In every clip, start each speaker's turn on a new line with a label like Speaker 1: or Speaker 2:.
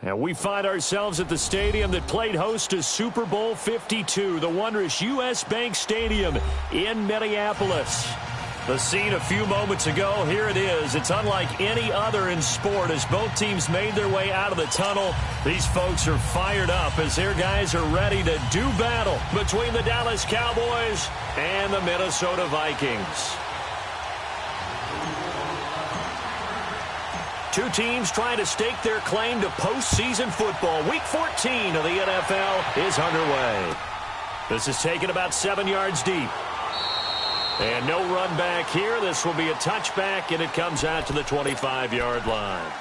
Speaker 1: And we find ourselves at the stadium that played host to Super Bowl 52, the wondrous U.S. Bank Stadium in Minneapolis. The scene a few moments ago, here it is. It's unlike any other in sport as both teams made their way out of the tunnel. These folks are fired up as their guys are ready to do battle between the Dallas Cowboys and the Minnesota Vikings. Two teams trying to stake their claim to postseason football. Week 14 of the NFL is underway. This is taken about 7 yards deep. And no run back here. This will be a touchback, and it comes out to the 25-yard line.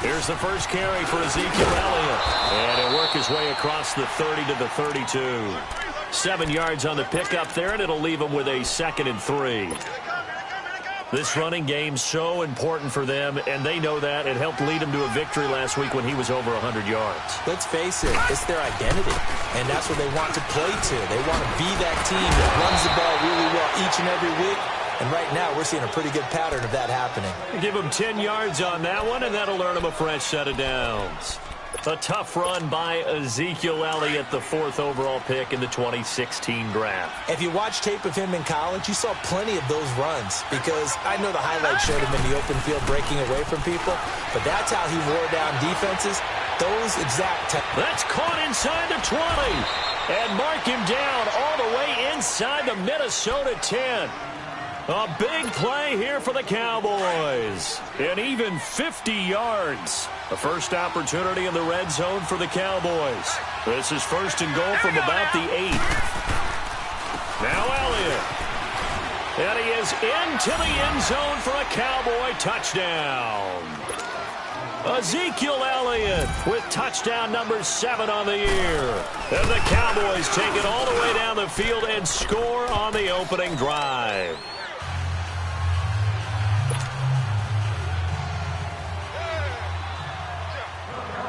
Speaker 1: Here's the first carry for Ezekiel Elliott. And he'll work his way across the 30 to the 32. 7 yards on the pickup there, and it'll leave him with a 2nd and 3. This running game's so important for them, and they know that. It helped lead them to a victory last week when he was over 100 yards.
Speaker 2: Let's face it, it's their identity, and that's what they want to play to. They want to be that team that runs the ball really well each and every week. And right now, we're seeing a pretty good pattern of that happening.
Speaker 1: Give him 10 yards on that one, and that'll earn him a fresh set of downs. A tough run by Ezekiel Elliott, the 4th overall pick in the 2016 draft.
Speaker 2: If you watch tape of him in college, you saw plenty of those runs because I know the highlights showed him in the open field breaking away from people, but that's how he wore down defenses. Those exact times.
Speaker 1: That's caught inside the 20, and mark him down all the way inside the Minnesota 10. A big play here for the Cowboys. And even 50 yards. The first opportunity in the red zone for the Cowboys. This is 1st and goal from about the 8. Now Elliott. And he is into the end zone for a Cowboy touchdown. Ezekiel Elliott with touchdown number 7 on the year. And the Cowboys take it all the way down the field and score on the opening drive.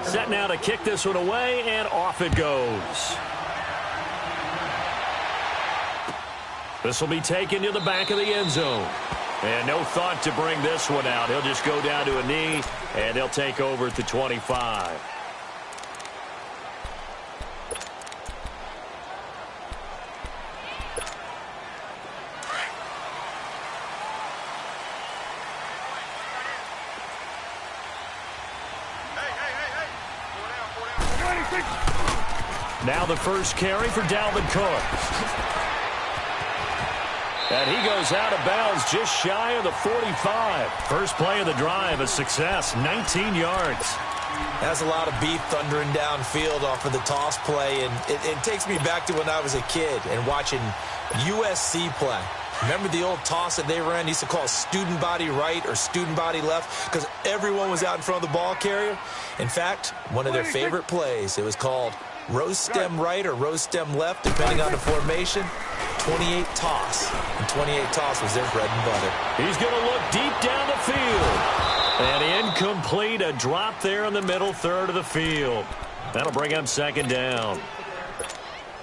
Speaker 1: Set now to kick this one away, and off it goes. This will be taken to the back of the end zone. And no thought to bring this one out. He'll just go down to a knee, and they'll take over at the 25. Now the first carry for Dalvin Cook. And he goes out of bounds just shy of the 45. First play of the drive, a success, 19 yards.
Speaker 2: That's a lot of beef thundering downfield off of the toss play, and it takes me back to when I was a kid and watching USC play. Remember the old toss that they ran? They used to call student body right or student body left because everyone was out in front of the ball carrier. In fact, one of their favorite plays, it was called rose stem right or rose stem left, depending on the formation. 28 toss. And 28 toss was their bread and butter.
Speaker 1: He's going to look deep down the field. And incomplete, a drop there in the middle third of the field. That'll bring him 2nd down.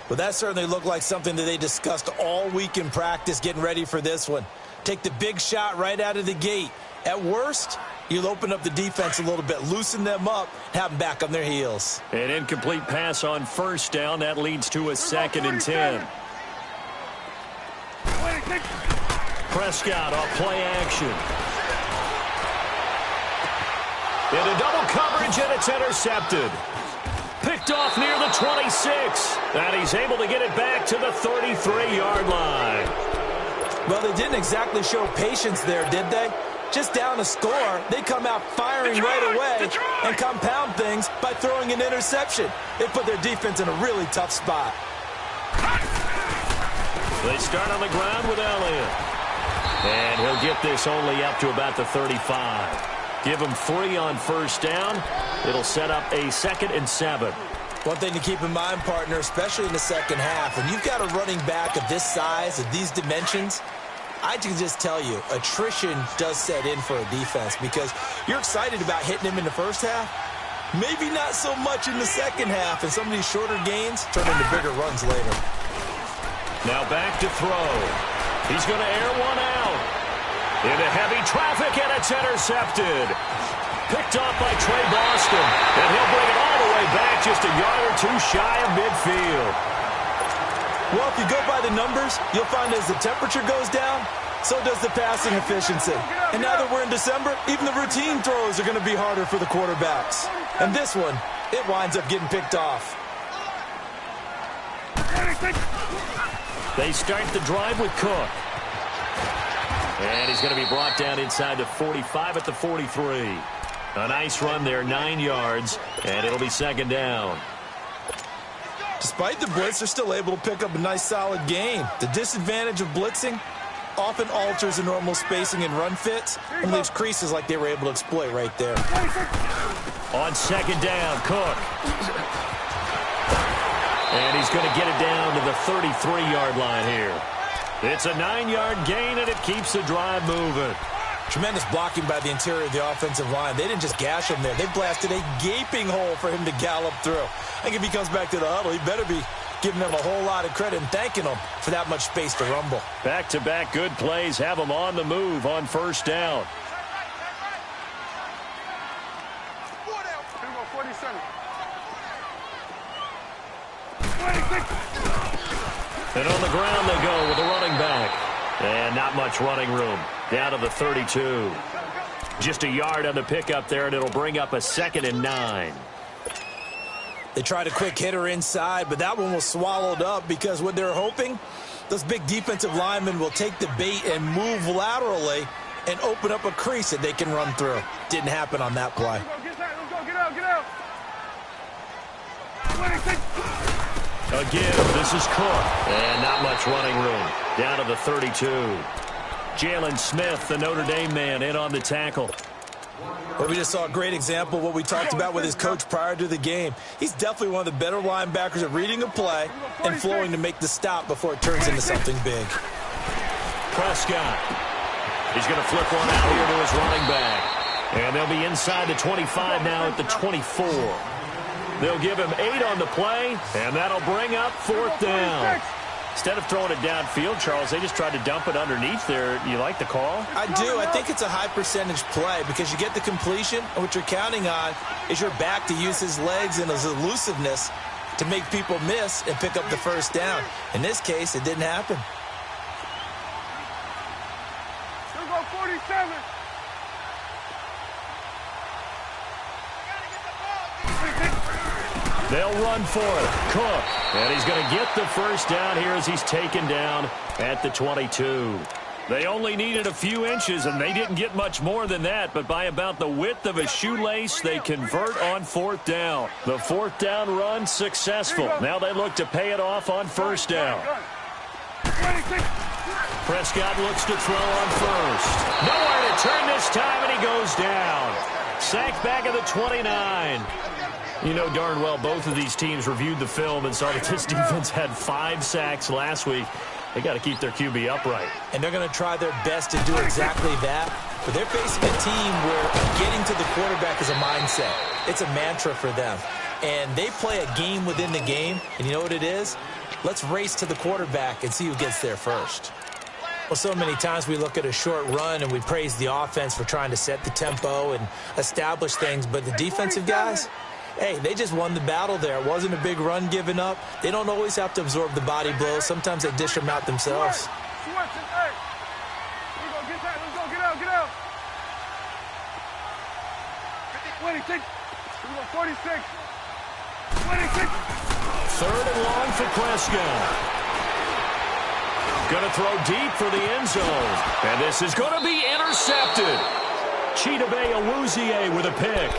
Speaker 2: Well, that certainly looked like something that they discussed all week in practice getting ready for this one. Take the big shot right out of the gate. At worst, you'll open up the defense a little bit, loosen them up, have them back on their heels.
Speaker 1: An incomplete pass on 1st down. That leads to a 2nd and 10. Prescott off play action. Into double coverage, and it's intercepted. Picked off near the 26. And he's able to get it back to the 33-yard line.
Speaker 2: Well, they didn't exactly show patience there, did they? Just down a score, they come out firing right away and compound things by throwing an interception. They put their defense in a really tough spot.
Speaker 1: They start on the ground with Elliott. And he'll get this only up to about the 35. Give them 3 on first down. It'll set up a 2nd and 7.
Speaker 2: One thing to keep in mind, partner, especially in the second half, when you've got a running back of this size, of these dimensions, I can just tell you, attrition does set in for a defense because you're excited about hitting him in the first half. Maybe not so much in the second half, and some of these shorter gains turn into bigger runs later.
Speaker 1: Now back to throw. He's going to air one out. Into heavy traffic, and it's intercepted. Picked off by Trey Boston, and he'll bring it all the way back just a yard or 2 shy of midfield.
Speaker 2: Well, if you go by the numbers, you'll find as the temperature goes down, so does the passing efficiency. And now that we're in December, even the routine throws are going to be harder for the quarterbacks. And this one, it winds up getting picked off.
Speaker 1: They start the drive with Cook. And he's going to be brought down inside the 45 at the 43. A nice run there, 9 yards, and it'll be 2nd down.
Speaker 2: Despite the blitz, they're still able to pick up a nice solid gain. The disadvantage of blitzing often alters the normal spacing and run fits and leaves creases like they were able to exploit right there.
Speaker 1: On 2nd down, Cook. And he's going to get it down to the 33-yard line here. It's a 9-yard gain, and it keeps the drive moving.
Speaker 2: Tremendous blocking by the interior of the offensive line. They didn't just gash him there. They blasted a gaping hole for him to gallop through. I think if he comes back to the huddle, he better be giving them a whole lot of credit and thanking them for that much space to rumble.
Speaker 1: Back-to-back good plays have them on the move on first down. And on the ground they go with a running back. And not much running room. Down to the 32. Just a yard on the pickup there, and it'll bring up a 2nd and 9.
Speaker 2: They tried a quick hitter inside, but that one was swallowed up because what they're hoping, those big defensive linemen will take the bait and move laterally and open up a crease that they can run through. Didn't happen on that play.
Speaker 1: Again, this is Cook. And not much running room. Down to the 32. Jalen Smith, the Notre Dame man, in on the tackle.
Speaker 2: Well, we just saw a great example of what we talked about with his coach prior to the game. He's definitely one of the better linebackers at reading a play and flowing to make the stop before it turns into something big.
Speaker 1: Prescott. He's going to flip one out here to his running back. And they'll be inside the 25 now at the 24. They'll give him 8 on the play, and that'll bring up 4th down. Instead of throwing it downfield, Charles, they just tried to dump it underneath there. You like the call?
Speaker 2: I do. I think it's a high percentage play because you get the completion, and what you're counting on is your back to use his legs and his elusiveness to make people miss and pick up the first down. In this case, it didn't happen.
Speaker 3: Still go 47.
Speaker 1: They'll run for it. Cook. And he's going to get the first down here as he's taken down at the 22. They only needed a few inches, and they didn't get much more than that. But by about the width of a shoelace, they convert on 4th down. The 4th down run successful. Now they look to pay it off on first down. Prescott looks to throw on first. Nowhere to turn this time, and he goes down. Sacked back at the 29. You know darn well both of these teams reviewed the film and saw that this defense had 5 sacks last week. They got to keep their QB upright.
Speaker 2: And they're going to try their best to do exactly that. But they're facing a team where getting to the quarterback is a mindset. It's a mantra for them. And they play a game within the game. And you know what it is? Let's race to the quarterback and see who gets there first. Well, so many times we look at a short run and we praise the offense for trying to set the tempo and establish things. But the defensive guys, hey, they just won the battle there. It wasn't a big run given up. They don't always have to absorb the body blows. Sometimes they dish them out themselves.
Speaker 1: Third and long for Prescott. Going to throw deep for the end zone. And this is going to be intercepted. Chidobe Awuzie with a pick.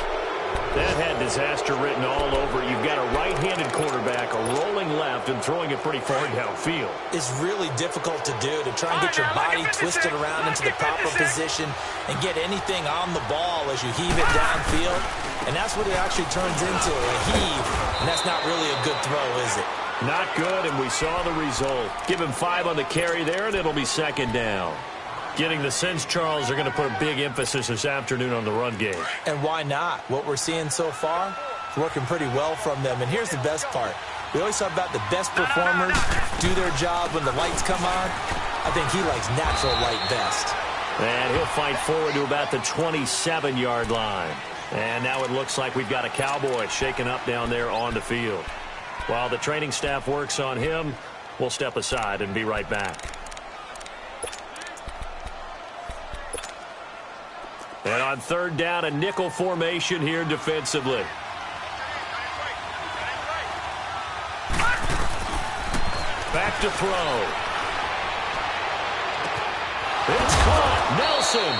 Speaker 1: That had disaster written all over it. You've got a right-handed quarterback, a rolling left, and throwing it pretty far downfield.
Speaker 2: It's really difficult to do, to try and get your body twisted around into the proper position and get anything on the ball as you heave it downfield. And that's what it actually turns into, a heave. And that's not really a good throw, is it?
Speaker 1: Not good, and we saw the result. Give him 5 on the carry there, and it'll be second down. Getting the sense, Charles, they're going to put a big emphasis this afternoon on the run game.
Speaker 2: And why not? What we're seeing so far is working pretty well from them. And here's the best part. We always talk about the best performers do their job when the lights come on. I think he likes natural light best.
Speaker 1: And he'll fight forward to about the 27-yard line. And now it looks like we've got a Cowboy shaken up down there on the field. While the training staff works on him, we'll step aside and be right back. And on third down, a nickel formation here defensively. Back to throw. It's caught. Nelson.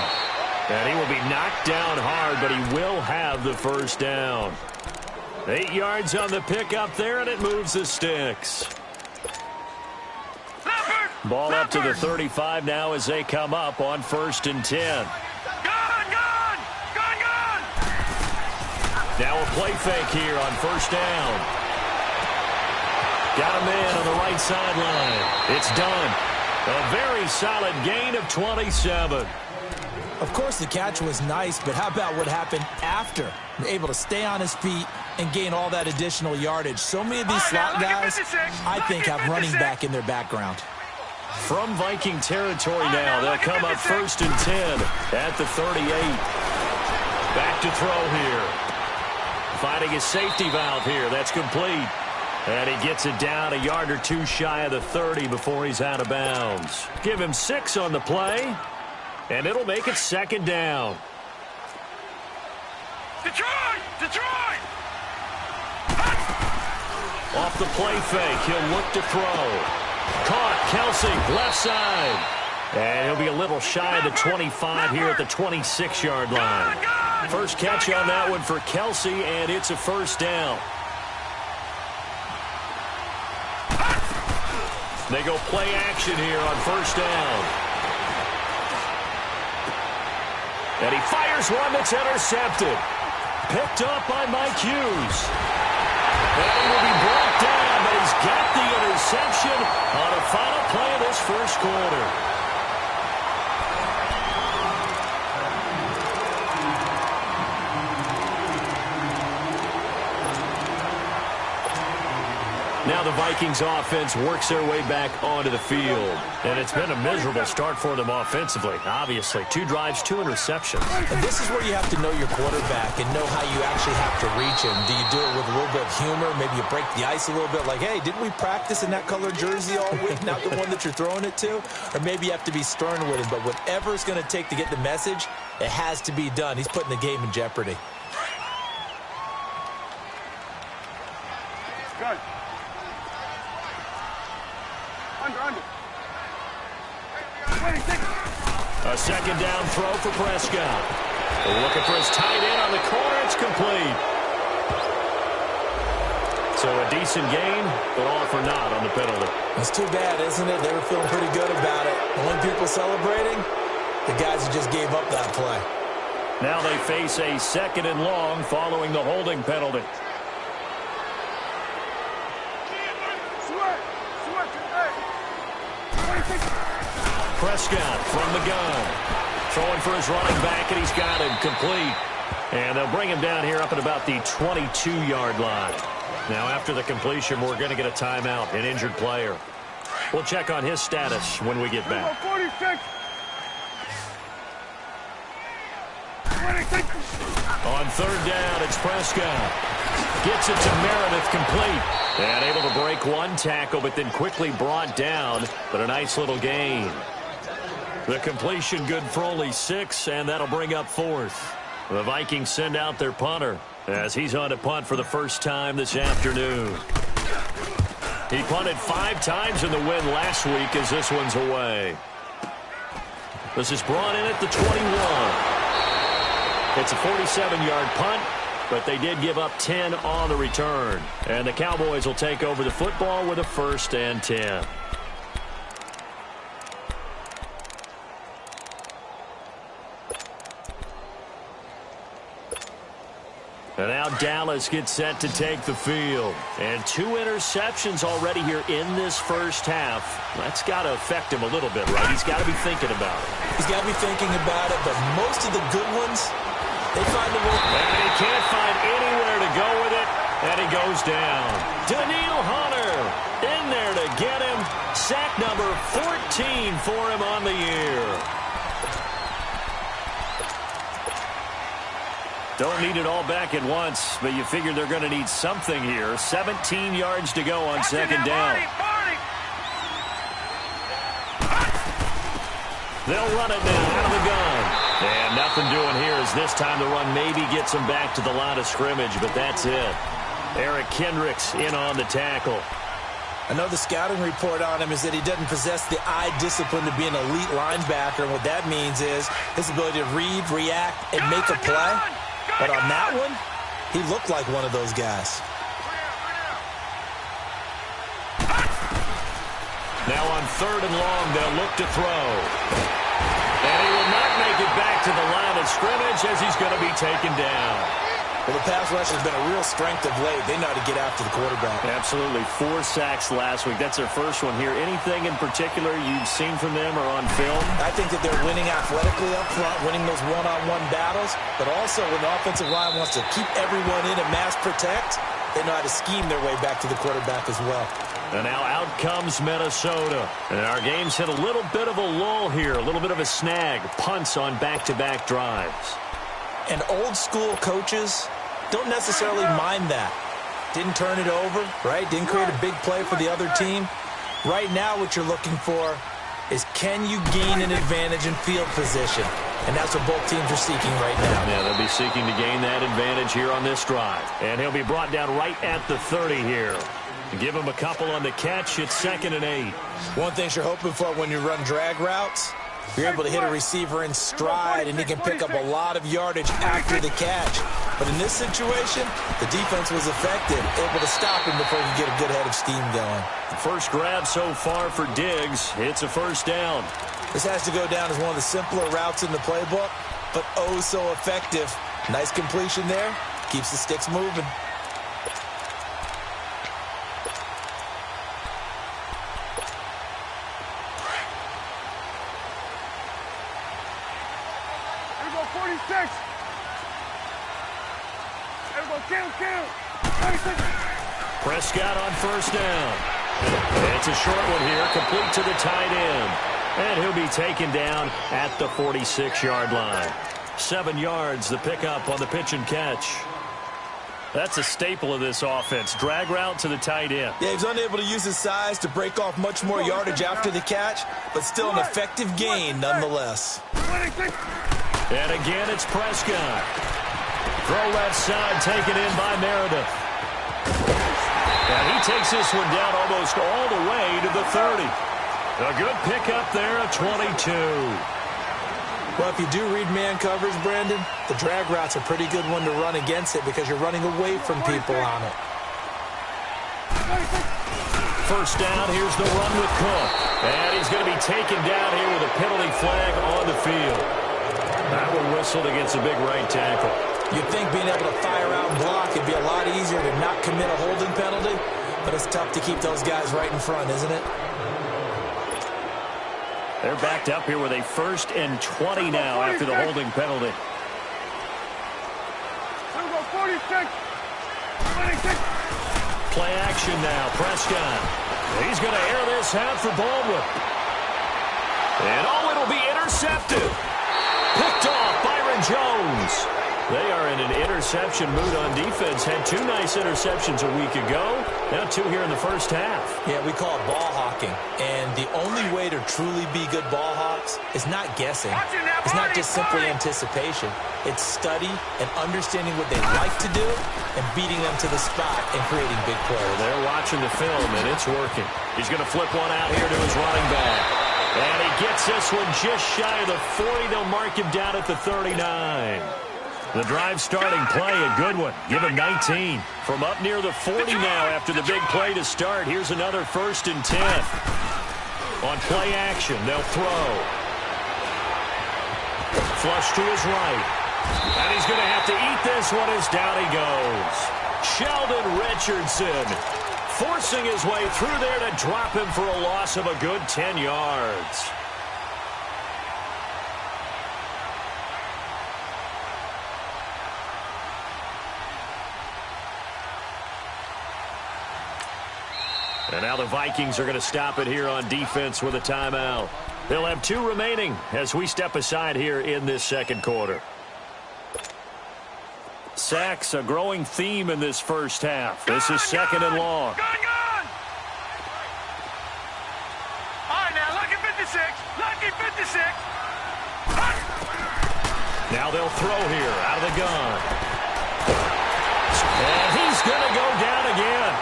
Speaker 1: And he will be knocked down hard, but he will have the first down. 8 yards on the pickup there, and it moves the sticks. Ball up to the 35 now as they come up on 1st and 10. Now a play fake here on 1st down. Got a man on the right sideline. It's done. A very solid gain of 27.
Speaker 2: Of course, the catch was nice, but how about what happened after? Able to stay on his feet and gain all that additional yardage. So many of these slot guys, I think, have running back in their background.
Speaker 1: From Viking territory now, they'll come up 1st and 10 at the 38. Back to throw here. Finding his safety valve here. That's complete. And he gets it down a yard or 2 shy of the 30 before he's out of bounds. Give him 6 on the play, and it'll make it 2nd down.
Speaker 3: Detroit!
Speaker 1: Off the play fake, he'll look to throw. Caught, Kelsey, left side. And he'll be a little shy of the 25 here at the 26-yard line. First catch on that one for Kelsey, and it's a first down. They go play action here on 1st down. And he fires one that's intercepted. Picked up by Mike Hughes. And he will be brought down, but he's got the interception on a final play of this first quarter. Now the Vikings offense works their way back onto the field. And it's been a miserable start for them offensively, obviously. 2 drives, 2 interceptions.
Speaker 2: And this is where you have to know your quarterback and know how you actually have to reach him. Do you do it with a little bit of humor? Maybe you break the ice a little bit like, hey, didn't we practice in that color jersey all week, not the one that you're throwing it to? Or maybe you have to be stern with him. But whatever it's going to take to get the message, it has to be done. He's putting the game in jeopardy.
Speaker 3: Good. Under.
Speaker 1: A 2nd down throw for Prescott. Looking for his tight end on the corner. It's complete. So a decent gain, but all for naught on the penalty.
Speaker 2: It's too bad, isn't it? They were feeling pretty good about it. The one people celebrating, the guys who just gave up that play.
Speaker 1: Now they face a 2nd and long following the holding penalty. Prescott from the gun. Throwing for his running back, and he's got him complete. And they'll bring him down here up at about the 22-yard line. Now, after the completion, we're going to get a timeout, an injured player. We'll check on his status when we get back.
Speaker 3: 46.
Speaker 1: On 3rd down, it's Prescott. Gets it to Meredith, complete. And able to break 1 tackle, but then quickly brought down. But a nice little gain. The completion good for only 6, and that'll bring up 4th. The Vikings send out their punter as he's on to punt for the first time this afternoon. He punted 5 times in the win last week as this one's away. This is brought in at the 21. It's a 47-yard punt, but they did give up 10 on the return. And the Cowboys will take over the football with a 1st and 10. And now Dallas gets set to take the field. And 2 interceptions already here in this first half. That's got to affect him a little bit, right? He's got to be thinking about it.
Speaker 2: He's got to be thinking about it, but most of the good ones, they find a way.
Speaker 1: And he can't find anywhere to go with it, and he goes down. Daniil Hunter in there to get him. Sack number 14 for him on the year. Don't need it all back at once, but you figure they're going to need something here. 17 yards to go on 2nd down. They'll run it now out of the gun. And nothing doing here as this time the run maybe gets them back to the line of scrimmage, but that's it. Eric Kendricks in on the tackle.
Speaker 2: I know the scouting report on him is that he doesn't possess the eye discipline to be an elite linebacker. And what that means is his ability to read, react, and make a play. But on that one, he looked like one of those guys.
Speaker 1: Now on 3rd and long, they'll look to throw. And he will not make it back to the line of scrimmage as he's going to be taken down.
Speaker 2: Well, the pass rush has been a real strength of late. They know how to get after the quarterback.
Speaker 1: Absolutely. 4 sacks last week. That's their first one here. Anything in particular you've seen from them or on film?
Speaker 2: I think that they're winning athletically up front, winning those one-on-one battles, but also when the offensive line wants to keep everyone in and mass protect, they know how to scheme their way back to the quarterback as well.
Speaker 1: And now out comes Minnesota. And our game's hit a little bit of a lull here, a little bit of a snag. Punts on back-to-back drives.
Speaker 2: And old-school coaches don't necessarily mind that. Didn't turn it over, right? Didn't create a big play for the other team. Right now what you're looking for is can you gain an advantage in field position? And that's what both teams are seeking right now.
Speaker 1: Yeah, they'll be seeking to gain that advantage here on this drive. And he'll be brought down right at the 30 here. Give him a couple on the catch. It's 2nd and 8.
Speaker 2: One thing you're hoping for when you run drag routes, you're able to hit a receiver in stride, and he can pick up a lot of yardage after the catch. But in this situation, the defense was effective, able to stop him before he could get a good head of steam going.
Speaker 1: First grab so far for Diggs. It's a 1st down.
Speaker 2: This has to go down as one of the simpler routes in the playbook, but oh so effective. Nice completion there. Keeps the sticks moving.
Speaker 1: Prescott on 1st down. It's a short one here, complete to the tight end. And he'll be taken down at the 46-yard line. 7 yards, the pickup on the pitch and catch. That's a staple of this offense. Drag route to the tight end.
Speaker 2: Yeah, he's unable to use his size to break off much more yardage after the catch, but still an effective gain nonetheless.
Speaker 1: And again, it's Prescott. Throw left side, taken in by Meredith. And he takes this one down almost all the way to the 30. A good pickup there at 22.
Speaker 2: Well, if you do read man coverage, Brandon, the drag route's a pretty good one to run against it because you're running away from people on it.
Speaker 1: 1st down, here's the run with Cook. And he's going to be taken down here with a penalty flag on the field. That one whistled against a big right tackle.
Speaker 2: You'd think being able to fire out and block it'd be a lot easier to not commit a holding penalty, but it's tough to keep those guys right in front, isn't it?
Speaker 1: They're backed up here with a 1st and 20 now after the holding penalty.
Speaker 3: 46.
Speaker 1: Play action now. Prescott. He's going to air this out for Baldwin. And it'll be intercepted. Picked off Byron Jones. They are in an interception mood on defense. Had 2 nice interceptions a week ago. Now 2 here in the first half.
Speaker 2: Yeah, we call it ball hawking. And the only way to truly be good ball hawks is not guessing. It's not just simply anticipation. It's study and understanding what they like to do and beating them to the spot and creating big plays.
Speaker 1: Well, they're watching the film, and it's working. He's going to flip one out here to his running back. And he gets this one just shy of the 40. They'll mark him down at the 39. The drive starting play, a good one. Give him 19. From up near the 40 now after the big play to start. Here's another 1st and 10. On play action, they'll throw. Flush to his right. And he's going to have to eat this one as down he goes. Sheldon Richardson forcing his way through there to drop him for a loss of a good 10 yards. And now the Vikings are going to stop it here on defense with a timeout. They'll have 2 remaining as we step aside here in this second quarter. Sacks, a growing theme in this first half. This is 2nd and long.
Speaker 3: Gun! All right, now, lucky 56. Lucky 56.
Speaker 1: Now they'll throw here out of the gun. And he's going to go down again.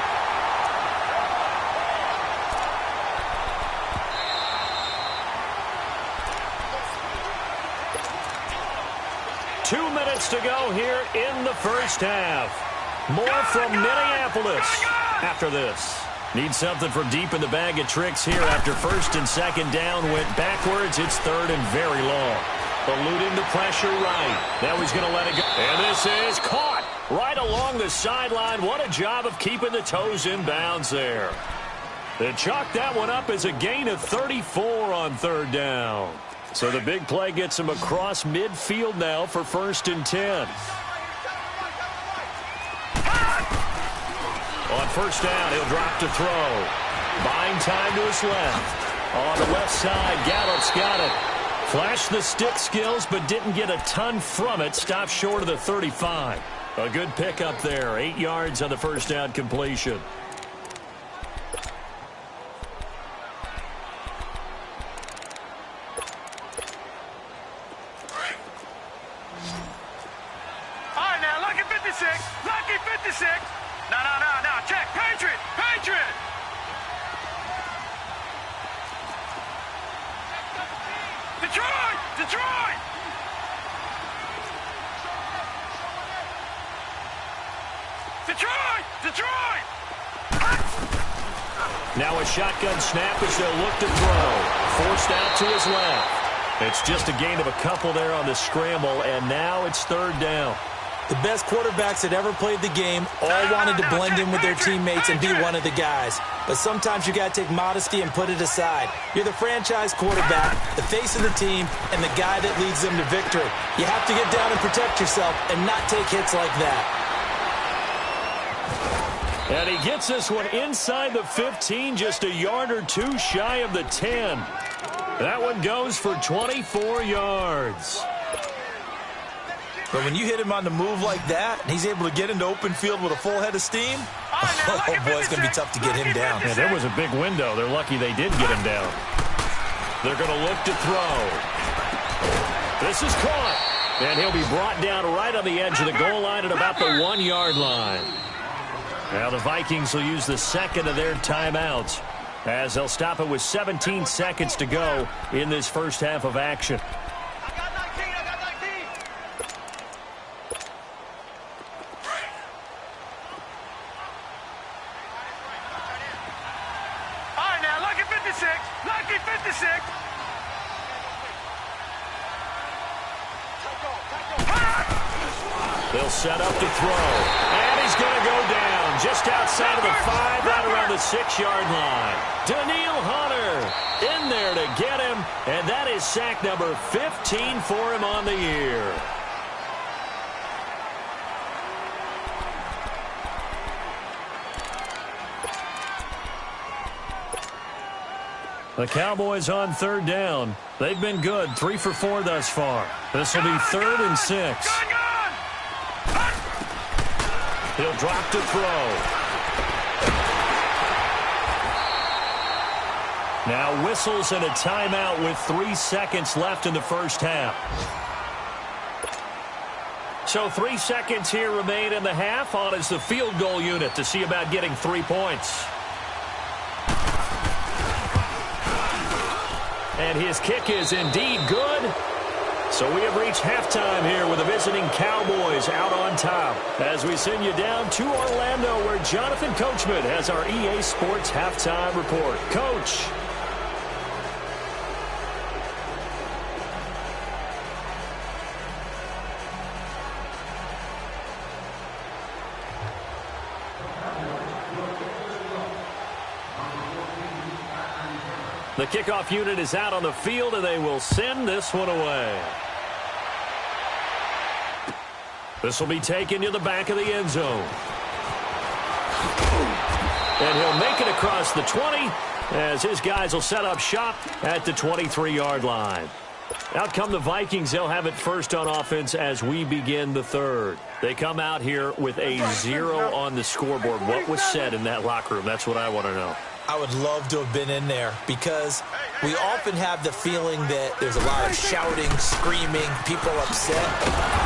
Speaker 1: 2 minutes to go here in the first half. More from Minneapolis after this. Need something from deep in the bag of tricks here after 1st and 2nd down went backwards. It's 3rd and very long. Eluding the pressure right. Now he's going to let it go. And this is caught right along the sideline. What a job of keeping the toes in bounds there. They chalked that one up as a gain of 34 on 3rd down. So the big play gets him across midfield now for 1st and 10. On 1st down, he'll drop to throw. Buying time to his left. On the left side, Gallup's got it. Flashed the stick skills, but didn't get a ton from it. Stopped short of the 35. A good pickup there. 8 yards on the 1st down completion.
Speaker 3: Lucky 56. No. Check. Patriot. Detroit.
Speaker 1: Now a shotgun snap as they'll look to throw. Forced out to his left. It's just a gain of a couple there on the scramble, and now it's 3rd down.
Speaker 2: The best quarterbacks that ever played the game all wanted to blend in with their teammates and be one of the guys. But sometimes you got to take modesty and put it aside. You're the franchise quarterback, the face of the team, and the guy that leads them to victory. You have to get down and protect yourself and not take hits like that.
Speaker 1: And he gets this one inside the 15, just a yard or 2 shy of the 10. That one goes for 24 yards.
Speaker 2: But when you hit him on the move like that, and he's able to get into open field with a full head of steam, oh boy, it's going to be tough to get him down.
Speaker 1: Yeah, there was a big window. They're lucky they did get him down. They're going to look to throw. This is caught. And he'll be brought down right on the edge of the goal line at about the 1-yard line. Now the Vikings will use the 2nd of their timeouts as they'll stop it with 17 seconds to go in this first half of action.
Speaker 3: Lucky 56.
Speaker 1: They'll set up to throw. And he's going to go down just outside of the 5, right around the 6-yard line. Daniil Hunter in there to get him, and that is sack number 15 for him on the year. The Cowboys on 3rd down. They've been good, 3 for 4 thus far. This will be 3rd and 6. He'll drop to throw. Now whistles and a timeout with 3 seconds left in the first half. So 3 seconds here remain in the half. On is the field goal unit to see about getting 3 points. And his kick is indeed good. So we have reached halftime here with the visiting Cowboys out on top. As we send you down to Orlando, where Jonathan Coachman has our EA Sports halftime report. Coach. The kickoff unit is out on the field, and they will send this one away. This will be taken to the back of the end zone. And he'll make it across the 20 as his guys will set up shop at the 23-yard line. Out come the Vikings. They'll have it first on offense as we begin the third. They come out here with a 0 on the scoreboard. What was said in that locker room? That's what I want to know.
Speaker 2: I would love to have been in there because we often have the feeling that there's a lot of shouting, screaming, people upset.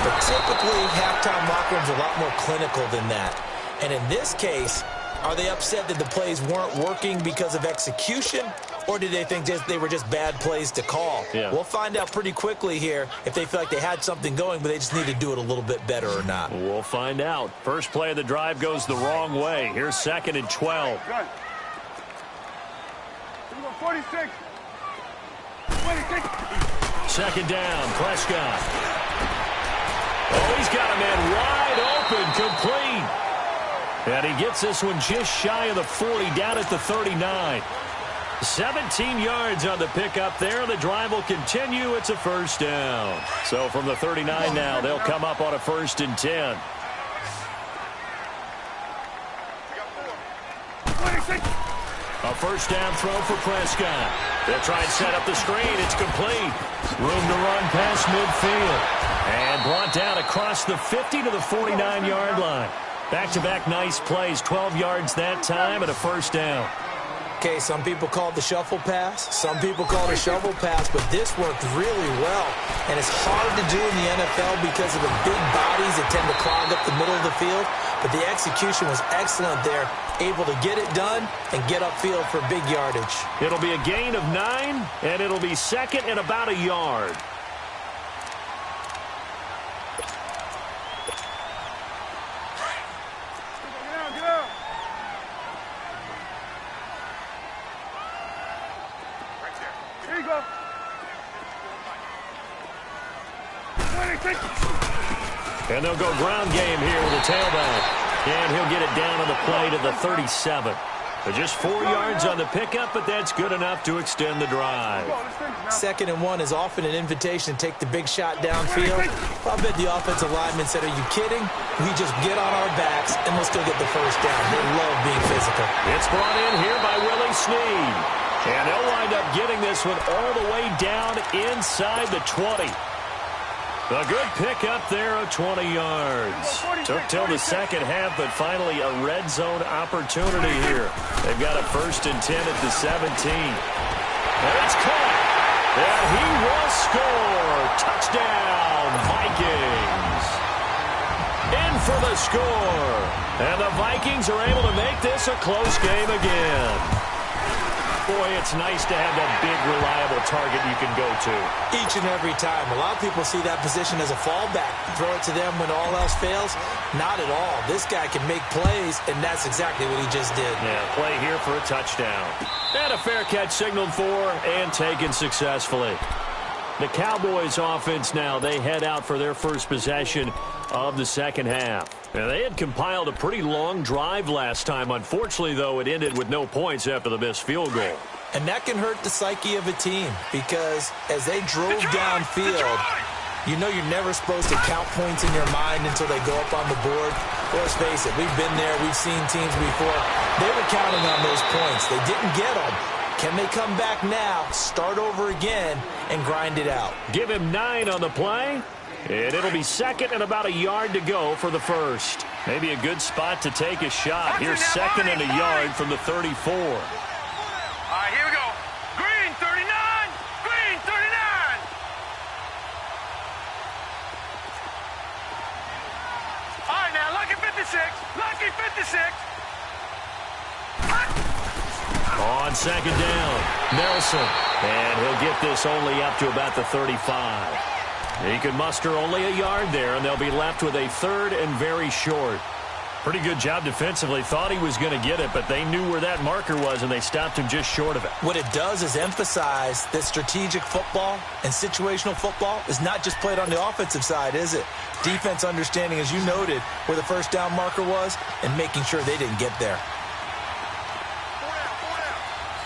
Speaker 2: But typically, halftime locker rooms are a lot more clinical than that. And in this case, are they upset that the plays weren't working because of execution, or did they think they were just bad plays to call?
Speaker 1: Yeah.
Speaker 2: We'll find out pretty quickly here if they feel like they had something going, but they just need to do it a little bit better or not.
Speaker 1: We'll find out. First play of the drive goes the wrong way. Here's 2nd and 12.
Speaker 3: 46.
Speaker 1: 2nd down, Prescott. Oh, he's got a man wide open, complete. And he gets this one just shy of the 40, down at the 39. 17 yards on the pickup there. The drive will continue. It's a first down. So from the 39 now, they'll come up on a 1st and 10.
Speaker 3: 26.
Speaker 1: A first down throw for Prescott. They'll try and set up the screen. It's complete. Room to run past midfield. And brought down across the 50 to the 49-yard line. Back-to-back nice plays. 12 yards that time and a first down.
Speaker 2: Okay, some people call it the shuffle pass. Some people call it a shovel pass, but this worked really well. And it's hard to do in the NFL because of the big bodies that tend to clog up the middle of the field. But the execution was excellent there, able to get it done and get upfield for big yardage.
Speaker 1: It'll be a gain of 9, and it'll be 2nd and about a yard.
Speaker 3: Get out. Right there. Here you go. 26.
Speaker 1: And they'll go ground game here with a tailback. And he'll get it down on the play to the 37. Just 4 yards on the pickup, but that's good enough to extend the drive.
Speaker 2: 2nd and 1 is often an invitation to take the big shot downfield. I bet the offensive lineman said, are you kidding? We just get on our backs and let's go get the first down. They love being physical.
Speaker 1: It's brought in here by Willie Snead. And they'll wind up getting this one all the way down inside the 20. A good pickup there of 20 yards. Took till the second half, but finally a red zone opportunity here. They've got a 1st and 10 at the 17. And it's caught. And he will score. Touchdown, Vikings. In for the score. And the Vikings are able to make this a close game again. Boy, it's nice to have that big, reliable target you can go to.
Speaker 2: Each and every time. A lot of people see that position as a fallback. Throw it to them when all else fails. Not at all. This guy can make plays, and that's exactly what he just did.
Speaker 1: Yeah, play here for a touchdown. And a fair catch signaled for and taken successfully. The Cowboys offense now, they head out for their first possession of the second half. Now, they had compiled a pretty long drive last time. Unfortunately, though, it ended with no points after the missed field goal.
Speaker 2: And that can hurt the psyche of a team because as they drove downfield, you know you're never supposed to count points in your mind until they go up on the board. Let's face it, we've been there. We've seen teams before. They were counting on those points. They didn't get them. Can they come back now, start over again, and grind it out?
Speaker 1: Give him 9 on the play, and it'll be 2nd and about a yard to go for the first. Maybe a good spot to take a shot. Here's 2nd and a yard from the 34.
Speaker 3: All right, here we go. Green, 39. Green, 39. All right, now, lucky 56. Lucky 56.
Speaker 1: On 2nd down, Nelson. And he'll get this only up to about the 35. He could muster only a yard there, and they'll be left with a third and very short. Pretty good job defensively. Thought he was going to get it, but they knew where that marker was, and they stopped him just short of it.
Speaker 2: What it does is emphasize that strategic football and situational football is not just played on the offensive side, is it? Defense understanding, as you noted, where the first down marker was and making sure they didn't get there.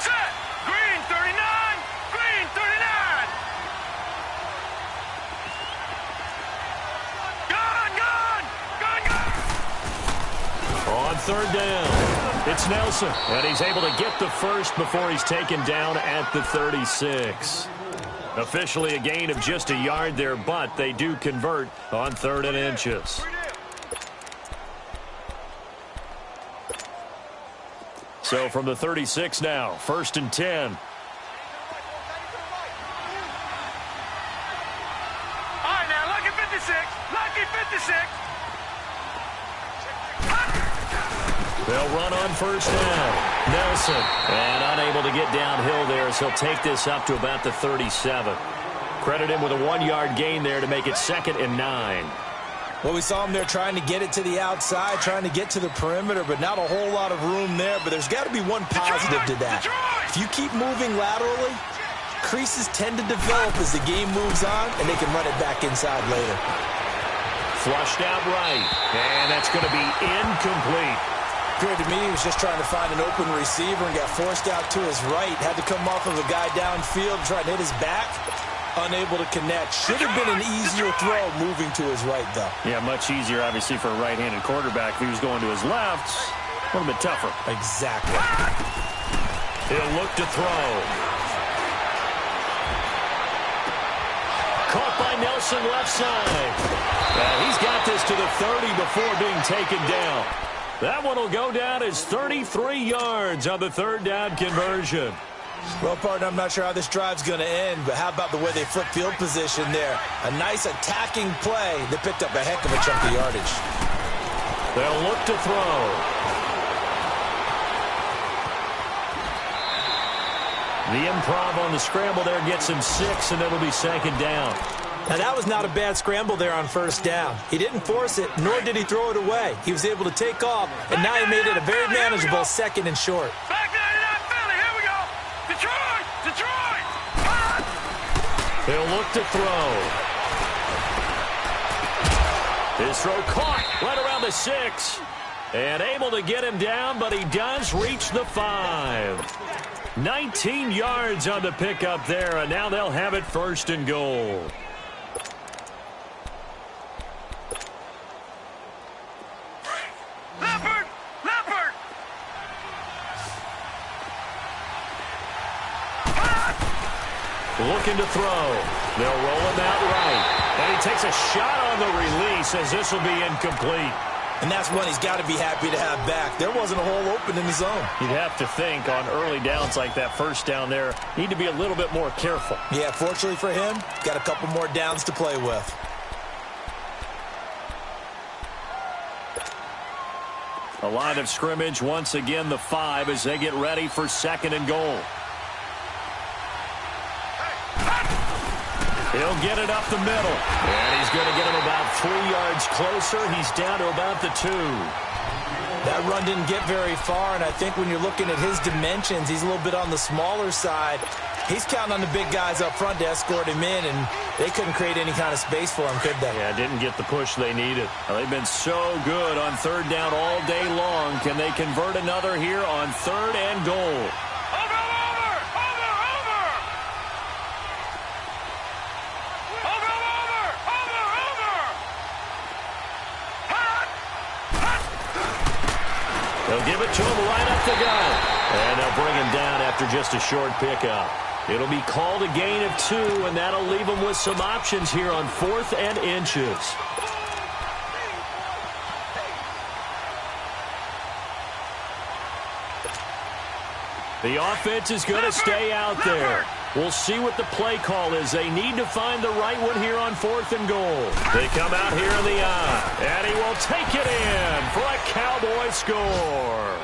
Speaker 3: Set! Green 39! Green 39! Gun! Gun! Gun! Gun!
Speaker 1: On third down, it's Nelson, and he's able to get the first before he's taken down at the 36. Officially a gain of just a yard there, but they do convert on 3rd and inches. So from the 36 now, 1st and 10.
Speaker 3: All right, now, lucky 56. Lucky 56.
Speaker 1: They'll run on first down. Nelson, and unable to get downhill there as he'll take this up to about the 37. Credit him with a 1-yard gain there to make it 2nd and 9.
Speaker 2: Well, we saw him there trying to get it to the outside, trying to get to the perimeter, but not a whole lot of room there. But there's got to be one positive to that. If you keep moving laterally, creases tend to develop as the game moves on, and they can run it back inside later.
Speaker 1: Flushed out right, and that's going to be incomplete.
Speaker 2: Appeared to me he was just trying to find an open receiver and got forced out to his right. Had to come off of a guy downfield, trying to hit his back. Unable to connect. Should have been an easier throw moving to his right, though.
Speaker 1: Yeah, much easier, obviously, for a right-handed quarterback. If he was going to his left, a little bit tougher.
Speaker 2: Exactly.
Speaker 1: He'll look to throw. Caught by Nelson left side. He's got this to the 30 before being taken down. That one will go down as 33 yards on the 3rd down conversion.
Speaker 2: Well, partner, I'm not sure how this drive's going to end, but how about the way they flip field position there? A nice attacking play that picked up a heck of a chunk of yardage.
Speaker 1: They'll look to throw. The improv on the scramble there gets him 6, and it'll be 2nd down.
Speaker 2: Now, that was not a bad scramble there on first down. He didn't force it, nor did he throw it away. He was able to take off, and now he made it a very manageable 2nd and short.
Speaker 3: Back 99 Philly, here we go. Detroit! Detroit! Hot!
Speaker 1: He'll look to throw. His throw caught right around the 6. And able to get him down, but he does reach the 5. 19 yards on the pickup there, and now they'll have it 1st and goal.
Speaker 3: Leopard! Leopard!
Speaker 1: Looking to throw. They'll roll him out right. And he takes a shot on the release as this will be incomplete.
Speaker 2: And that's one he's got to be happy to have back. There wasn't a hole open in the zone.
Speaker 1: You'd have to think on early downs like that, first down there, need to be a little bit more careful.
Speaker 2: Yeah, fortunately for him, got a couple more downs to play with.
Speaker 1: A line of scrimmage, once again the 5 as they get ready for 2nd and goal. He'll get it up the middle. And he's going to get him about 3 yards closer. He's down to about the 2.
Speaker 2: That run didn't get very far, and I think when you're looking at his dimensions, he's a little bit on the smaller side. He's counting on the big guys up front to escort him in, and they couldn't create any kind of space for him, could they?
Speaker 1: Yeah, didn't get the push they needed. Well, they've been so good on 3rd down all day long. Can they convert another here on 3rd and goal? They'll give it to him right up the gut. And they'll bring him down after just a short pickup. It'll be called a gain of 2, and that'll leave them with some options here on 4th and inches. The offense is going to stay out there. We'll see what the play call is. They need to find the right one here on 4th and goal. They come out here in the eye, and he will take it in for a Cowboy score.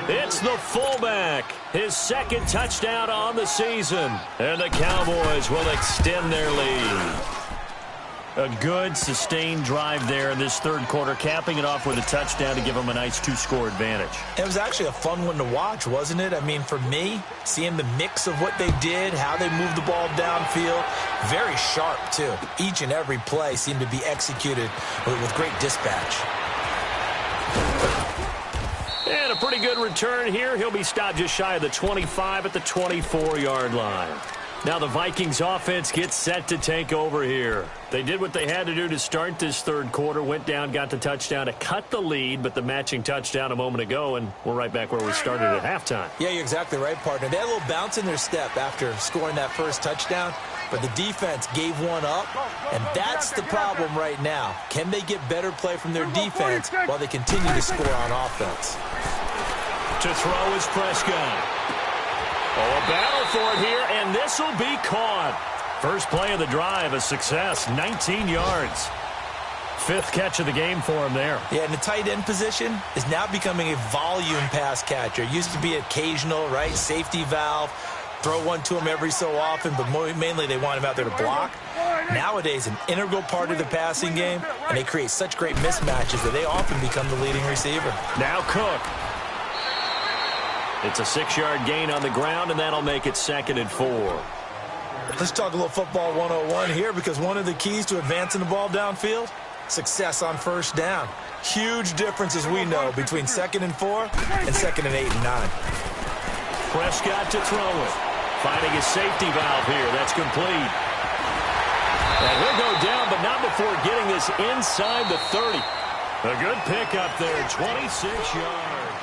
Speaker 1: It's the fullback, his 2nd touchdown on the season, and the Cowboys will extend their lead. A good, sustained drive there in this third quarter, capping it off with a touchdown to give them a nice 2-score advantage.
Speaker 2: It was actually a fun one to watch, wasn't it? I mean, for me, seeing the mix of what they did, how they moved the ball downfield, very sharp, too. Each and every play seemed to be executed with great dispatch.
Speaker 1: And a pretty good return here. He'll be stopped just shy of the 25 at the 24-yard line. Now the Vikings offense gets set to take over here. They did what they had to do to start this third quarter, went down, got the touchdown to cut the lead, but the matching touchdown a moment ago, and we're right back where we started at halftime.
Speaker 2: Yeah, you're exactly right, partner. They had a little bounce in their step after scoring that first touchdown, but the defense gave one up, and that's the problem right now. Can they get better play from their defense while they continue to score on offense?
Speaker 1: To throw is Prescott. Oh, a battle for it here, and this will be caught. First play of the drive, a success, 19 yards. Fifth catch of the game for him there. Yeah, and the tight end position is now becoming a volume pass catcher. It used to be occasional, right, safety valve, throw one to him every so often, but mainly they want him out there to block. Nowadays, an integral part of the passing game, and they create such great mismatches that they often become the leading receiver. Now Cook. It's a 6-yard gain on the ground, and that'll make it 2nd and 4.
Speaker 2: Let's talk a little football 101 here, because one of the keys to advancing the ball downfield, success on first down. Huge difference, as we know, between 2nd and 4 and 2nd and 8 and 9.
Speaker 1: Prescott to throw it. Finding his safety valve here. That's complete. And he'll go down, but not before getting this inside the 30. A good pickup there, 26 yards.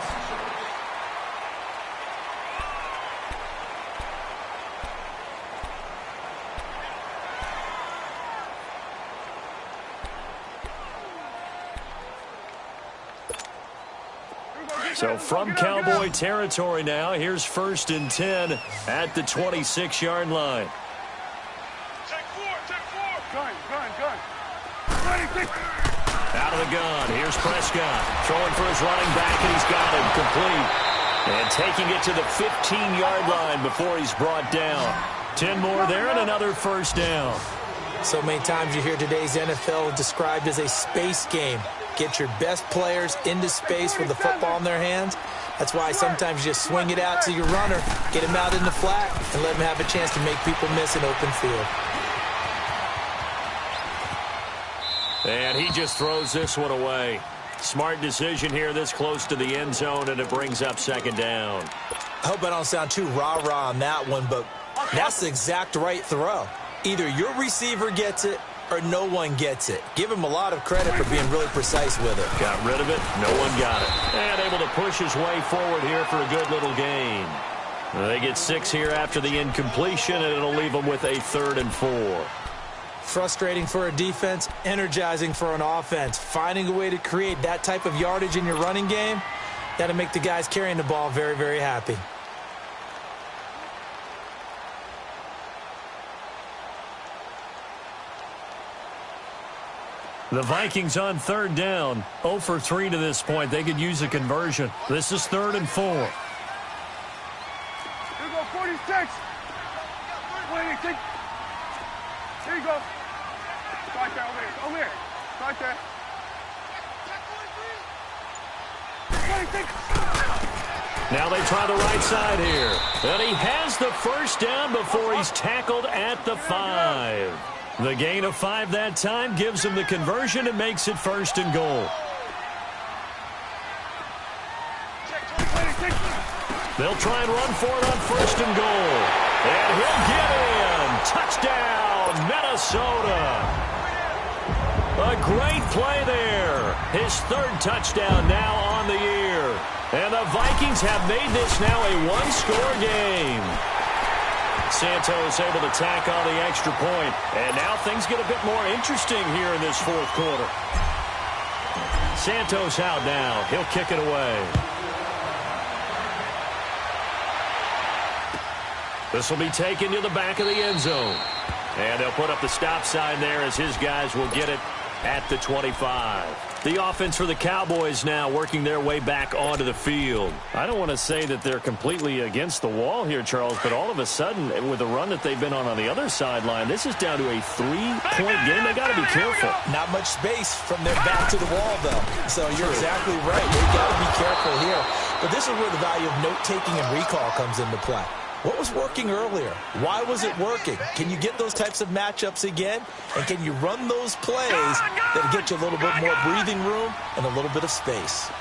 Speaker 1: So from Cowboy territory now, here's 1st and 10 at the 26-yard line.
Speaker 3: Take four. Gun.
Speaker 1: Out of the gun, here's Prescott. Throwing for his running back, and he's got him complete. And taking it to the 15-yard line before he's brought down. 10 more there and another first down.
Speaker 2: So many times you hear today's NFL described as a space game. Get your best players into space with the football in their hands. That's why sometimes you just swing it out to your runner, get him out in the flat, and let him have a chance to make people miss an open field.
Speaker 1: And he just throws this one away. Smart decision here this close to the end zone, and it brings up 2nd down.
Speaker 2: I hope I don't sound too rah-rah on that one, but that's the exact right throw. Either your receiver gets it or no one gets it. Give him a lot of credit for being really precise with it.
Speaker 1: Got rid of it. No one got it. And able to push his way forward here for a good little gain. They get 6 here after the incompletion, and it'll leave them with a 3rd and 4.
Speaker 2: Frustrating for a defense, energizing for an offense. Finding a way to create that type of yardage in your running game, that'll make the guys carrying the ball very, very happy.
Speaker 1: The Vikings on 3rd down, 0 for 3 to this point. They could use a conversion. This is 3rd and 4.
Speaker 3: Here you go, 46. 26. Here you go. Right there, over here. Right there. 26.
Speaker 1: Now they try the right side here. And he has the first down before he's tackled at the 5. The gain of 5 that time gives him the conversion and makes it 1st and goal. They'll try and run for it on 1st and goal. And he'll get in. Touchdown, Minnesota. A great play there. His 3rd touchdown now on the year. And the Vikings have made this now a 1-score game. Santos able to tack on the extra point. And now things get a bit more interesting here in this 4th quarter. Santos out now. He'll kick it away. This will be taken to the back of the end zone. And they'll put up the stop sign there as his guys will get it at the 25. The offense for the Cowboys now working their way back onto the field. I don't want to say that they're completely against the wall here, Charles, but all of a sudden, with the run that they've been on the other sideline, this is down to a 3-point game. They got to be careful.
Speaker 2: Not much space from their back to the wall, though. So you're exactly right. They've got to be careful here. But this is where the value of note-taking and recall comes into play. What was working earlier? Why was it working? Can you get those types of matchups again? And can you run those plays that get you a little bit more breathing room and a little bit of space?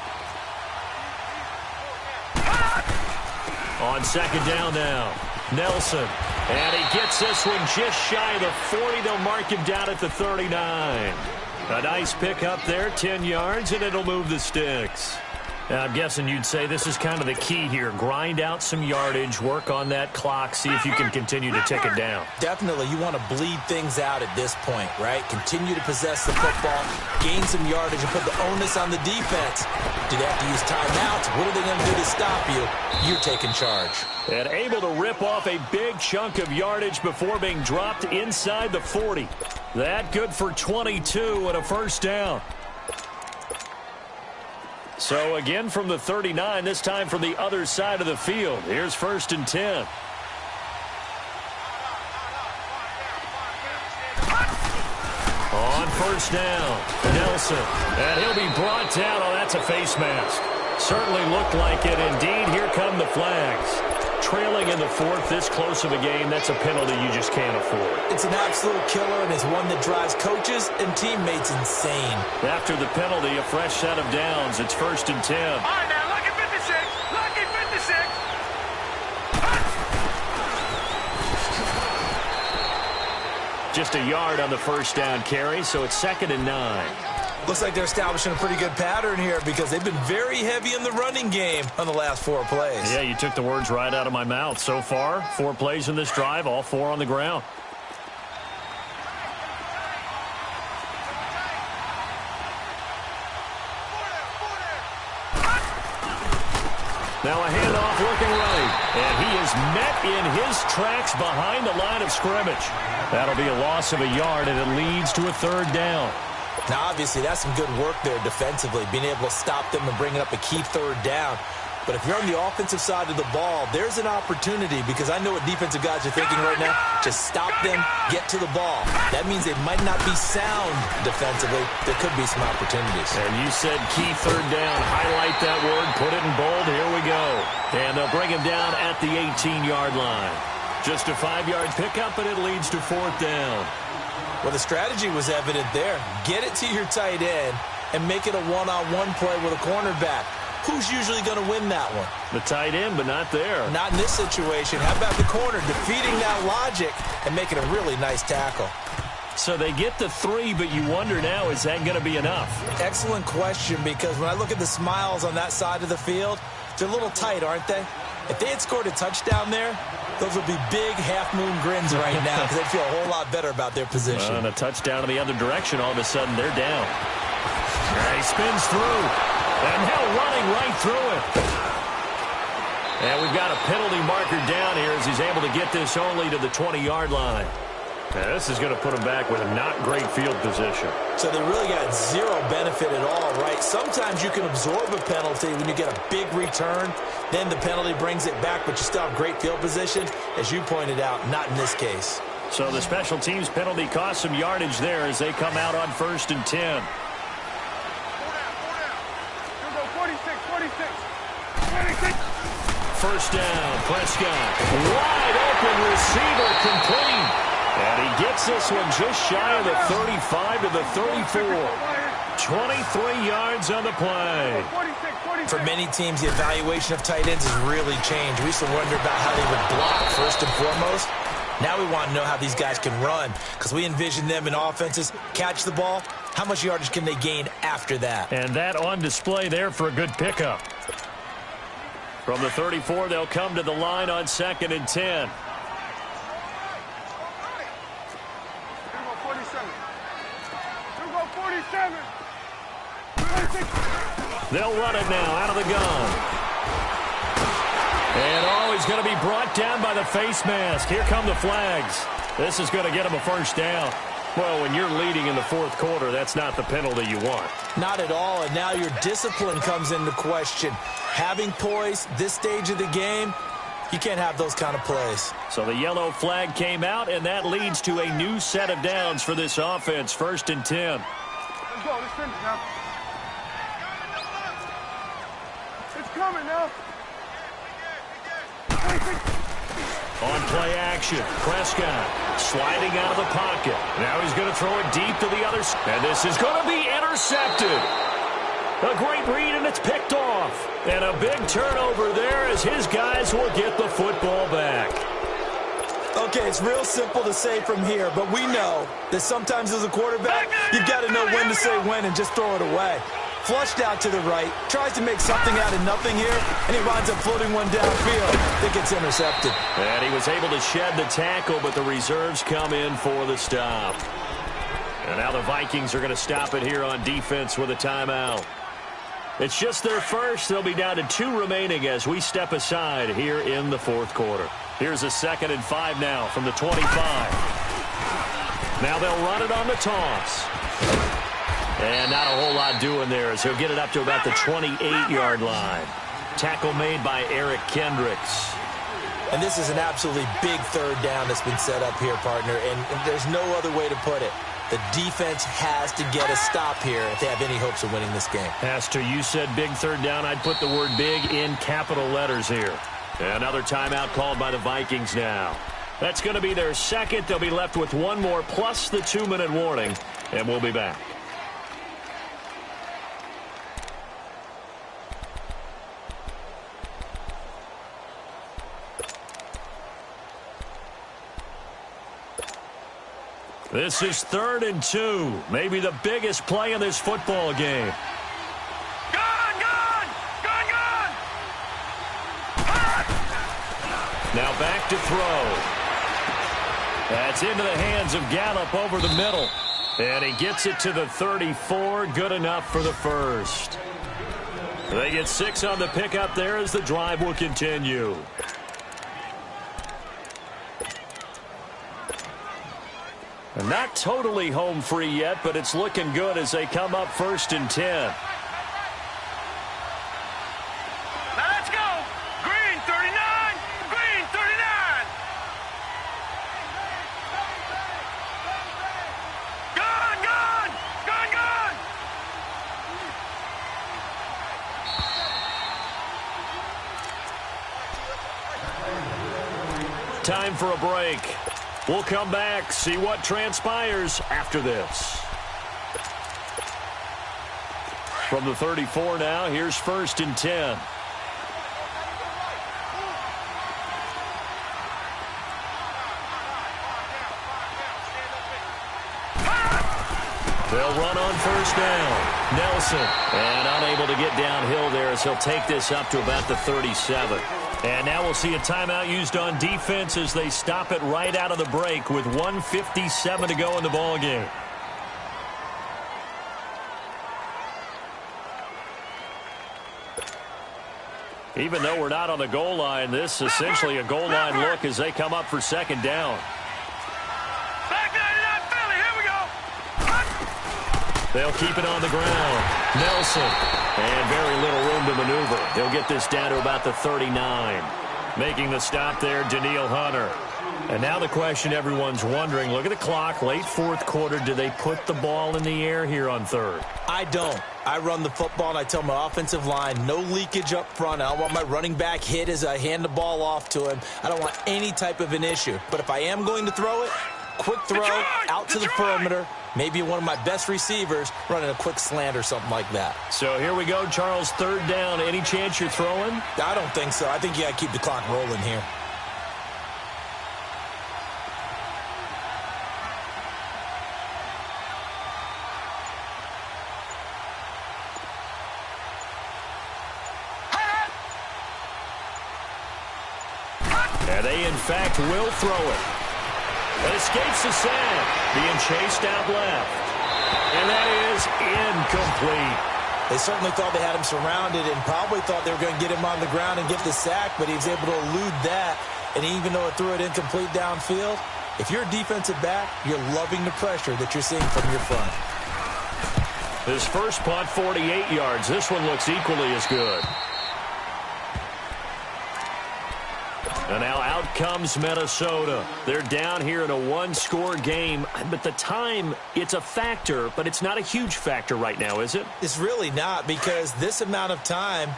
Speaker 1: On second down now, Nelson. And he gets this one just shy of the 40. They'll mark him down at the 39. A nice pick up there, 10 yards, and it'll move the sticks. Now, I'm guessing you'd say this is kind of the key here. Grind out some yardage, work on that clock, see if you can continue to tick it down.
Speaker 2: Definitely. You want to bleed things out at this point, right? Continue to possess the football, gain some yardage, and put the onus on the defense. Do they have to use timeouts? What are they going to do to stop you? You're taking charge.
Speaker 1: And able to rip off a big chunk of yardage before being dropped inside the 40. That good for 22 and a first down. So again from the 39, this time from the other side of the field. Here's 1st and 10. On first down, Nelson. And he'll be brought down. Oh, that's a face mask. Certainly looked like it. Indeed, here come the flags. Trailing in the 4th, this close of a game, that's a penalty you just can't afford.
Speaker 2: It's an absolute killer, and it's one that drives coaches and teammates insane. After the penalty, a fresh set of downs. It's 1st and 10.
Speaker 3: All right, now, look at 56. Look at 56.
Speaker 1: Just a yard on the first down carry, so it's 2nd and 9.
Speaker 2: Looks like they're establishing a pretty good pattern here because they've been very heavy in the running game on the last 4 plays.
Speaker 1: Yeah, you took the words right out of my mouth. So far, 4 plays in this drive, all 4 on the ground. Now a handoff looking right. And he is met in his tracks behind the line of scrimmage. That'll be a loss of a yard, and it leads to a 3rd down.
Speaker 2: Now, obviously, that's some good work there defensively, being able to stop them and bringing up a key 3rd down. But if you're on the offensive side of the ball, there's an opportunity because I know what defensive guys are thinking right now. Just stop them, get to the ball. That means they might not be sound defensively. There could be some opportunities.
Speaker 1: And you said key 3rd down. Highlight that word. Put it in bold. Here we go. And they'll bring him down at the 18-yard line. Just a 5-yard pickup, and it leads to 4th down.
Speaker 2: Well, the strategy was evident there. Get it to your tight end and make it a one-on-one play with a cornerback. Who's usually going to win that one?
Speaker 1: The tight end, but not there.
Speaker 2: Not in this situation. How about the corner defeating that logic and making a really nice tackle?
Speaker 1: So they get the 3, but you wonder now, is that going to be enough?
Speaker 2: Excellent question, because when I look at the smiles on that side of the field, they're a little tight, aren't they? If they had scored a touchdown there, those would be big half-moon grins right now because they'd feel a whole lot better about their position.
Speaker 1: And a touchdown in the other direction, all of a sudden they're down. He spins through, and now running right through it. And we've got a penalty marker down here as he's able to get this only to the 20-yard line. Now, this is going to put him back with a not great field position.
Speaker 2: So they really got zero benefit at all, right? Sometimes you can absorb a penalty when you get a big return. Then the penalty brings it back, but you still have great field position. As you pointed out, not in this case.
Speaker 1: So the special teams penalty cost some yardage there as they come out on 1st and 10.
Speaker 3: 46.
Speaker 1: First down, Prescott. Wide open receiver complete. And he gets this one just shy of the 35 to the 34. 23 yards on the play.
Speaker 2: For many teams, the evaluation of tight ends has really changed. We used to wonder about how they would block first and foremost. Now we want to know how these guys can run because we envision them in offenses catch the ball. How much yardage can they gain after that?
Speaker 1: And that on display there for a good pickup. From the 34, they'll come to the line on 2nd and 10. They'll run it now out of the gun. And he's going to be brought down by the face mask. Here come the flags. This is going to get him a first down. Well, when you're leading in the fourth quarter, that's not the penalty you want.
Speaker 2: Not at all, and now your discipline comes into question. Having poise this stage of the game, you can't have those kind of plays.
Speaker 1: So the yellow flag came out, and that leads to a new set of downs for this offense. 1st and 10.
Speaker 3: Let's go. Let's finish now. It's coming now.
Speaker 1: On play action, Prescott sliding out of the pocket. Now he's going to throw it deep to the other side. And this is going to be intercepted. A great read, and it's picked off. And a big turnover there as his guys will get the football back.
Speaker 2: Okay, it's real simple to say from here, but we know that sometimes as a quarterback, you've got to know when to say when and just throw it away. Flushed out to the right, tries to make something out of nothing here, and he winds up floating one downfield that gets intercepted.
Speaker 1: And he was able to shed the tackle, but the reserves come in for the stop. And now the Vikings are going to stop it here on defense with a timeout. It's just their first. They'll be down to 2 remaining as we step aside here in the fourth quarter. Here's a 2nd and 5 now from the 25. Now they'll run it on the toss. And not a whole lot doing there as he'll get it up to about the 28-yard line. Tackle made by Eric Kendricks.
Speaker 2: And this is an absolutely big 3rd down that's been set up here, partner, and there's no other way to put it. The defense has to get a stop here if they have any hopes of winning this game.
Speaker 1: Pastor, you said big 3rd down. I'd put the word big in capital letters here. Another timeout called by the Vikings now. That's going to be their 2nd. They'll be left with 1 more plus the 2-minute warning, and we'll be back. This is 3rd and 2. Maybe the biggest play in this football game.
Speaker 3: Gone!
Speaker 1: Now back to throw. That's into the hands of Gallup over the middle. And he gets it to the 34. Good enough for the first. They get 6 on the pickup there as the drive will continue. And not totally home free yet, but it's looking good as they come up 1st and 10.
Speaker 3: Now let's go. Green 39. Green 39. Gone.
Speaker 1: Time for a break. We'll come back, see what transpires after this. From the 34 now, here's 1st and 10. They'll run on 1st down. Nelson, and unable to get downhill there as he'll take this up to about the 37. And now we'll see a timeout used on defense as they stop it right out of the break with 1:57 to go in the ballgame. Even though we're not on the goal line, this is essentially a goal line look as they come up for 2nd down.
Speaker 3: Back 99 Philly. Here we go.
Speaker 1: They'll keep it on the ground. Nelson. And very little room to maneuver. They'll get this down to about the 39. Making the stop there, Daniil Hunter. And now the question everyone's wondering, look at the clock, late 4th quarter. Do they put the ball in the air here on 3rd?
Speaker 2: I don't. I run the football, and I tell my offensive line, no leakage up front. I don't want my running back hit as I hand the ball off to him. I don't want any type of an issue. But if I am going to throw it, quick throw, out to the perimeter, maybe one of my best receivers running a quick slant or something like that.
Speaker 1: So here we go, Charles, 3rd down. Any chance you're throwing?
Speaker 2: I don't think so. I think you got to keep the clock rolling here.
Speaker 1: And they, in fact, will throw it. It escapes the sack, being chased out left. And that is incomplete.
Speaker 2: They certainly thought they had him surrounded and probably thought they were going to get him on the ground and get the sack, but he was able to elude that. And even though it threw it incomplete downfield, If you're a defensive back, you're loving the pressure that you're seeing from your front.
Speaker 1: His first punt, 48 yards. This one looks equally as good. And now out comes Minnesota. They're down here in a one-score game. But the time, it's a factor, but it's not a huge factor right now, is it?
Speaker 2: It's really not, because this amount of time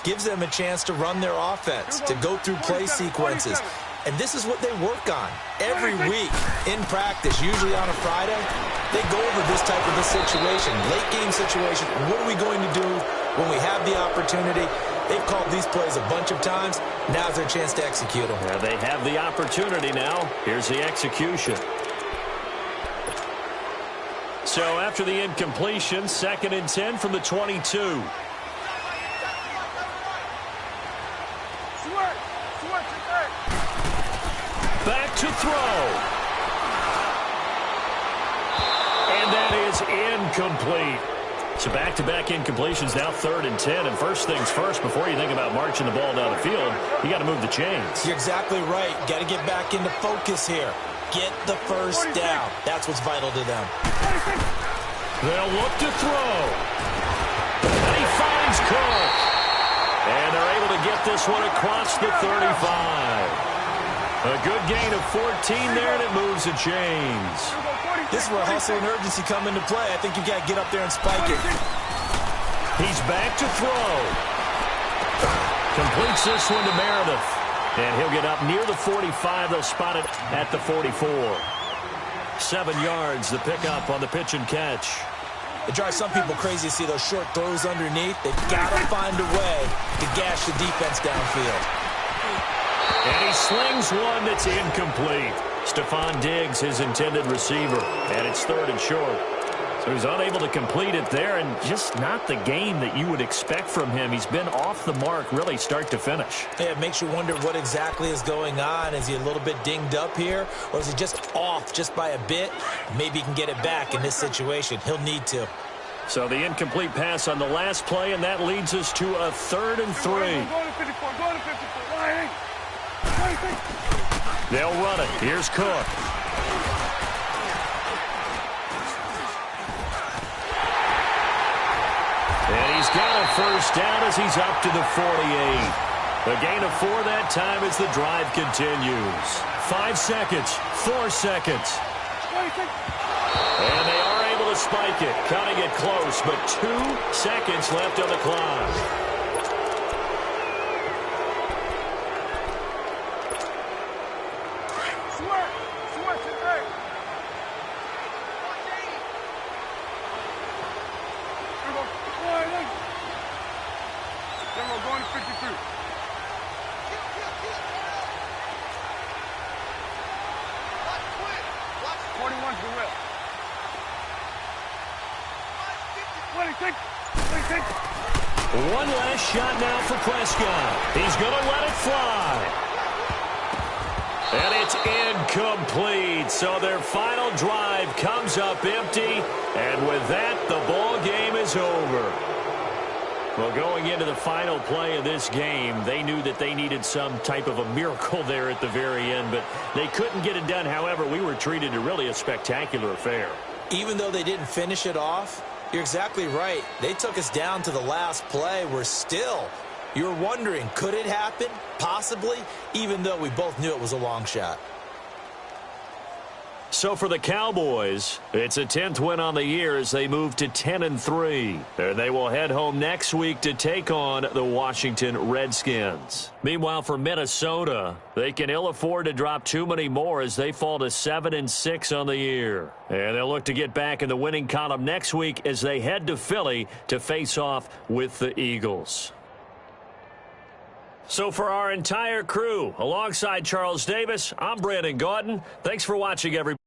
Speaker 2: gives them a chance to run their offense, to go through play sequences. And this is what they work on every week in practice, usually on a Friday. They go over this type of a situation, late-game situation. What are we going to do when we have the opportunity? They've called these plays a bunch of times. Now's their chance to execute them.
Speaker 1: Yeah, they have the opportunity now. Here's the execution. So after the incompletion, 2nd and 10 from the 22. Back to throw. And that is incomplete. So back-to-back incompletions, now 3rd and 10. And first things first, before you think about marching the ball down the field, you got to move the chains.
Speaker 2: You're exactly right. Got to get back into focus here. Get the first down. That's what's vital to them.
Speaker 1: They'll look to throw. And he finds Cook. And they're able to get this one across the 35. A good gain of 14 there, and it moves the chains.
Speaker 2: This is where hustle and urgency come into play. I think you've got to get up there and spike it.
Speaker 1: He's back to throw. Completes this one to Meredith. And he'll get up near the 45. They'll spot it at the 44. 7 yards, the pickup on the pitch and catch.
Speaker 2: It drives some people crazy to see those short throws underneath. They've got to find a way to gash the defense downfield.
Speaker 1: And he slings one that's incomplete. Stephon Diggs, his intended receiver. And it's 3rd and short. So he's unable to complete it there, and just not the game that you would expect from him. He's been off the mark really start to finish.
Speaker 2: Yeah, it makes you wonder what exactly is going on. Is he a little bit dinged up here, or is he just off just by a bit? Maybe he can get it back in this situation. He'll need to.
Speaker 1: So the incomplete pass on the last play, and that leads us to a 3rd and 3. They'll run it. Here's Cook. And he's got a first down as he's up to the 48. A gain of 4 that time as the drive continues. 5 seconds, 4 seconds. And they are able to spike it, cutting it close, but 2 seconds left on the clock.
Speaker 3: Going to 52. 41's the whip. 26.
Speaker 1: One last shot now for Prescott. He's going to let it fly. And it's incomplete. So their final drive comes up empty. And with that, the ball game is over. Well, going into the final play of this game, they knew that they needed some type of a miracle there at the very end, but they couldn't get it done. However, we were treated to really a spectacular affair.
Speaker 2: Even though they didn't finish it off, you're exactly right. They took us down to the last play. We're still, you're wondering, could it happen? Possibly, even though we both knew it was a long shot.
Speaker 1: So for the Cowboys, it's a 10th win on the year as they move to 10-3. And they will head home next week to take on the Washington Redskins. Meanwhile, for Minnesota, they can ill afford to drop too many more as they fall to 7-6 on the year. And they'll look to get back in the winning column next week as they head to Philly to face off with the Eagles. So for our entire crew, alongside Charles Davis, I'm Brandon Gaudin. Thanks for watching, everybody.